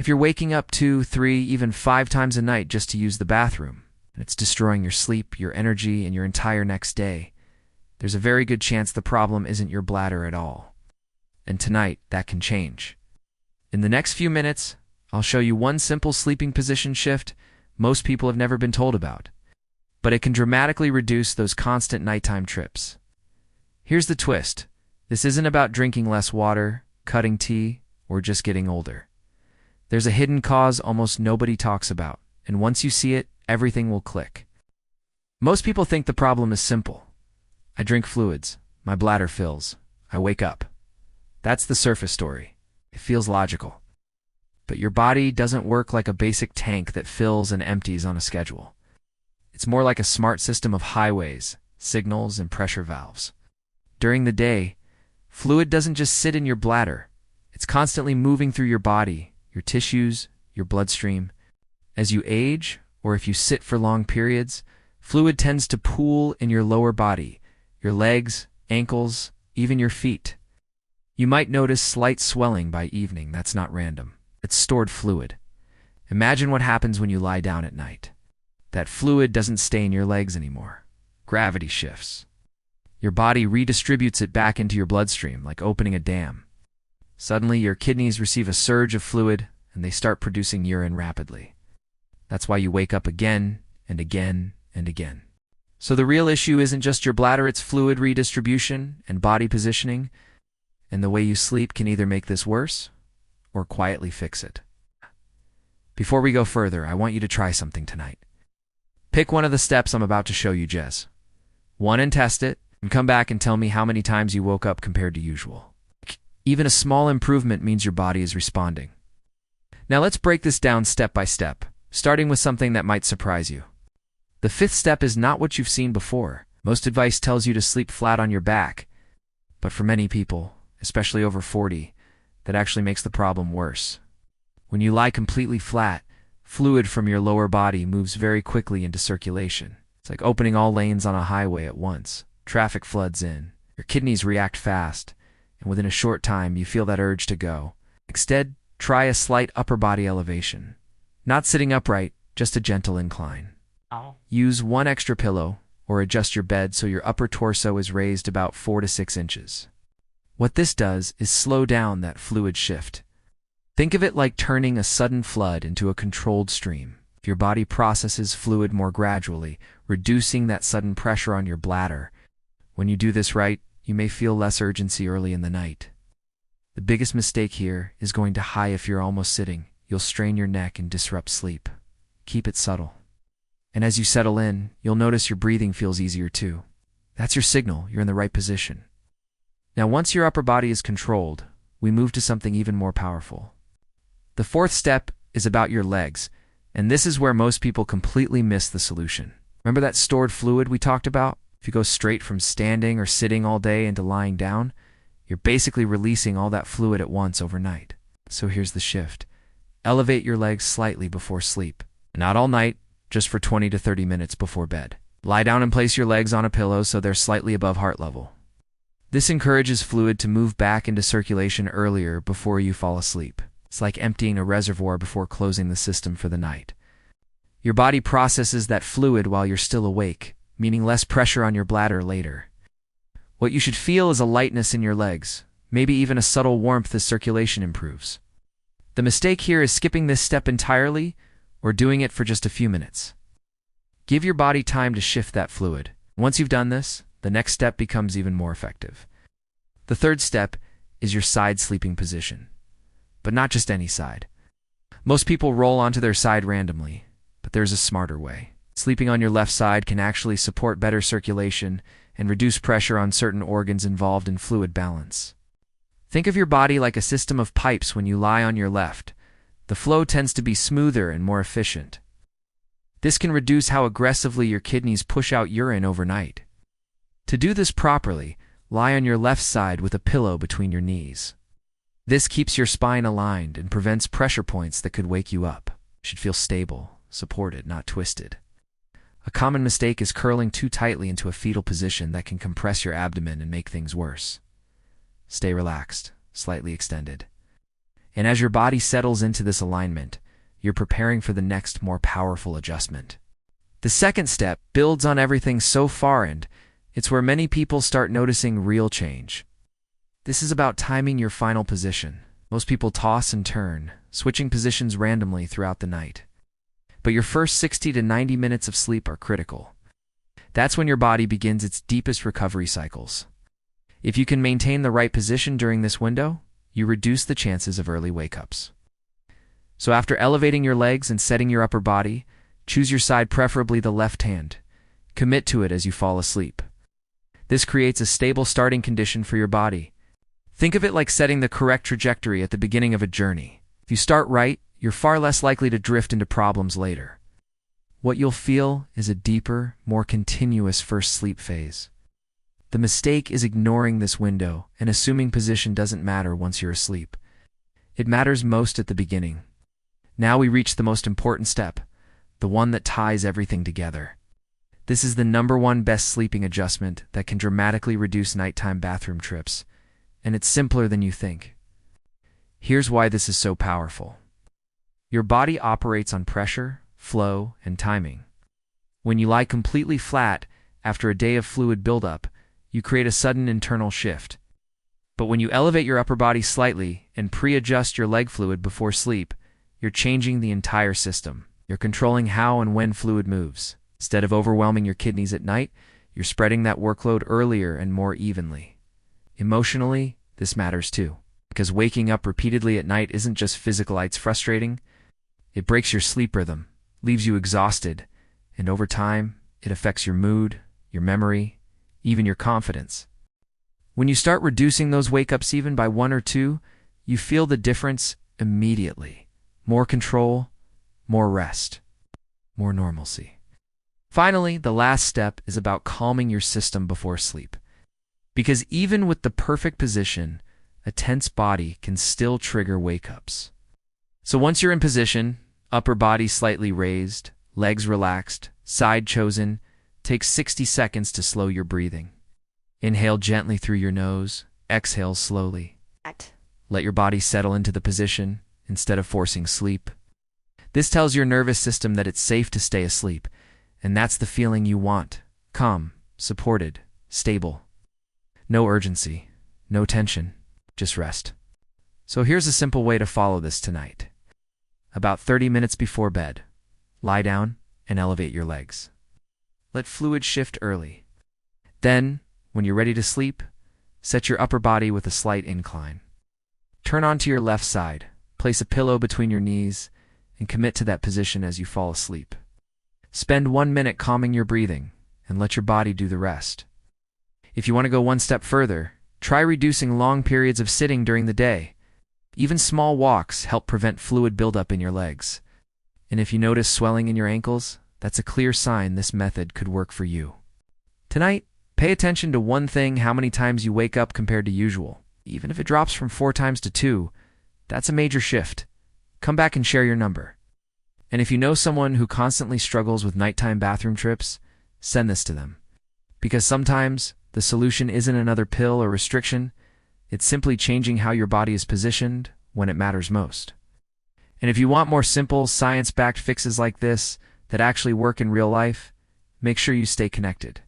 If you're waking up 2, 3, even 5 times a night just to use the bathroom, and it's destroying your sleep, your energy, and your entire next day, there's a very good chance the problem isn't your bladder at all. And tonight, that can change. In the next few minutes, I'll show you one simple sleeping position shift most people have never been told about, but it can dramatically reduce those constant nighttime trips. Here's the twist. This isn't about drinking less water, cutting tea, or just getting older. There's a hidden cause almost nobody talks about, and once you see it, everything will click. Most people think the problem is simple. I drink fluids, my bladder fills, I wake up. That's the surface story. It feels logical. But your body doesn't work like a basic tank that fills and empties on a schedule. It's more like a smart system of highways, signals, and pressure valves. During the day, fluid doesn't just sit in your bladder. It's constantly moving through your body, your tissues, your bloodstream. As you age, or if you sit for long periods, fluid tends to pool in your lower body, your legs, ankles, even your feet. You might notice slight swelling by evening. That's not random. It's stored fluid. Imagine what happens when you lie down at night. That fluid doesn't stay in your legs anymore. Gravity shifts. Your body redistributes it back into your bloodstream, like opening a dam. Suddenly, your kidneys receive a surge of fluid, and they start producing urine rapidly. That's why you wake up again and again and again. So the real issue isn't just your bladder, it's fluid redistribution and body positioning, and the way you sleep can either make this worse or quietly fix it. Before we go further, I want you to try something tonight. Pick one of the steps I'm about to show you, Jez. One, and test it, and come back and tell me how many times you woke up compared to usual. Even a small improvement means your body is responding. Now let's break this down step by step, starting with something that might surprise you. The 5th step is not what you've seen before. Most advice tells you to sleep flat on your back, but for many people, especially over 40, that actually makes the problem worse. When you lie completely flat, fluid from your lower body moves very quickly into circulation. It's like opening all lanes on a highway at once. Traffic floods in. Your kidneys react fast, and within a short time, you feel that urge to go. Instead, try a slight upper body elevation. Not sitting upright, just a gentle incline. Use one extra pillow, or adjust your bed so your upper torso is raised about 4 to 6 inches. What this does is slow down that fluid shift. Think of it like turning a sudden flood into a controlled stream. Your body processes fluid more gradually, reducing that sudden pressure on your bladder. When you do this right, you may feel less urgency early in the night. The biggest mistake here is going too high. If you're almost sitting, you'll strain your neck and disrupt sleep. Keep it subtle. And as you settle in, you'll notice your breathing feels easier too. That's your signal you're in the right position. Now, once your upper body is controlled, we move to something even more powerful. The 4th step is about your legs, and this is where most people completely miss the solution. Remember that stored fluid we talked about? If you go straight from standing or sitting all day into lying down, you're basically releasing all that fluid at once overnight. So here's the shift. Elevate your legs slightly before sleep. Not all night, just for 20 to 30 minutes before bed. Lie down and place your legs on a pillow so they're slightly above heart level. This encourages fluid to move back into circulation earlier before you fall asleep. It's like emptying a reservoir before closing the system for the night. Your body processes that fluid while you're still awake, meaning less pressure on your bladder later. What you should feel is a lightness in your legs, maybe even a subtle warmth as circulation improves. The mistake here is skipping this step entirely or doing it for just a few minutes. Give your body time to shift that fluid. Once you've done this, the next step becomes even more effective. The 3rd step is your side sleeping position. But not just any side. Most people roll onto their side randomly, but there's a smarter way. Sleeping on your left side can actually support better circulation and reduce pressure on certain organs involved in fluid balance. Think of your body like a system of pipes. When you lie on your left, the flow tends to be smoother and more efficient. This can reduce how aggressively your kidneys push out urine overnight. To do this properly, lie on your left side with a pillow between your knees. This keeps your spine aligned and prevents pressure points that could wake you up. You should feel stable, supported, not twisted. A common mistake is curling too tightly into a fetal position that can compress your abdomen and make things worse. Stay relaxed, slightly extended. And as your body settles into this alignment, you're preparing for the next, more powerful adjustment. The second step builds on everything so far, and it's where many people start noticing real change. This is about timing your final position. Most people toss and turn, switching positions randomly throughout the night. But your first 60 to 90 minutes of sleep are critical. That's when your body begins its deepest recovery cycles. If you can maintain the right position during this window, you reduce the chances of early wake-ups. So after elevating your legs and setting your upper body, choose your side, preferably the left hand. Commit to it as you fall asleep. This creates a stable starting condition for your body. Think of it like setting the correct trajectory at the beginning of a journey. If you start right, you're far less likely to drift into problems later. What you'll feel is a deeper, more continuous first sleep phase. The mistake is ignoring this window and assuming position doesn't matter once you're asleep. It matters most at the beginning. Now we reach the most important step, the one that ties everything together. This is the #1 best sleeping adjustment that can dramatically reduce nighttime bathroom trips, and it's simpler than you think. Here's why this is so powerful. Your body operates on pressure, flow, and timing. When you lie completely flat after a day of fluid buildup, you create a sudden internal shift. But when you elevate your upper body slightly and pre-adjust your leg fluid before sleep, you're changing the entire system. You're controlling how and when fluid moves. Instead of overwhelming your kidneys at night, you're spreading that workload earlier and more evenly. Emotionally, this matters too, because waking up repeatedly at night isn't just physical, it's frustrating. It breaks your sleep rhythm, leaves you exhausted, and over time, it affects your mood, your memory, even your confidence. When you start reducing those wake-ups even by 1 or 2, you feel the difference immediately. More control, more rest, more normalcy. Finally, the last step is about calming your system before sleep. Because even with the perfect position, a tense body can still trigger wake-ups. So once you're in position, upper body slightly raised, legs relaxed, side chosen, take 60 seconds to slow your breathing. Inhale gently through your nose, exhale slowly. Let your body settle into the position instead of forcing sleep. This tells your nervous system that it's safe to stay asleep, and that's the feeling you want: calm, supported, stable. No urgency, no tension, just rest. So here's a simple way to follow this tonight. About 30 minutes before bed, lie down and elevate your legs. Let fluid shift early. Then, when you're ready to sleep, set your upper body with a slight incline. Turn onto your left side, place a pillow between your knees, and commit to that position as you fall asleep. Spend 1 minute calming your breathing, and let your body do the rest. If you want to go one step further, try reducing long periods of sitting during the day. Even small walks help prevent fluid buildup in your legs. And if you notice swelling in your ankles, that's a clear sign this method could work for you. Tonight, pay attention to one thing: how many times you wake up compared to usual. Even if it drops from 4 times to 2, that's a major shift. Come back and share your number. And if you know someone who constantly struggles with nighttime bathroom trips, send this to them. Because sometimes the solution isn't another pill or restriction, it's simply changing how your body is positioned when it matters most. And if you want more simple, science-backed fixes like this that actually work in real life, make sure you stay connected.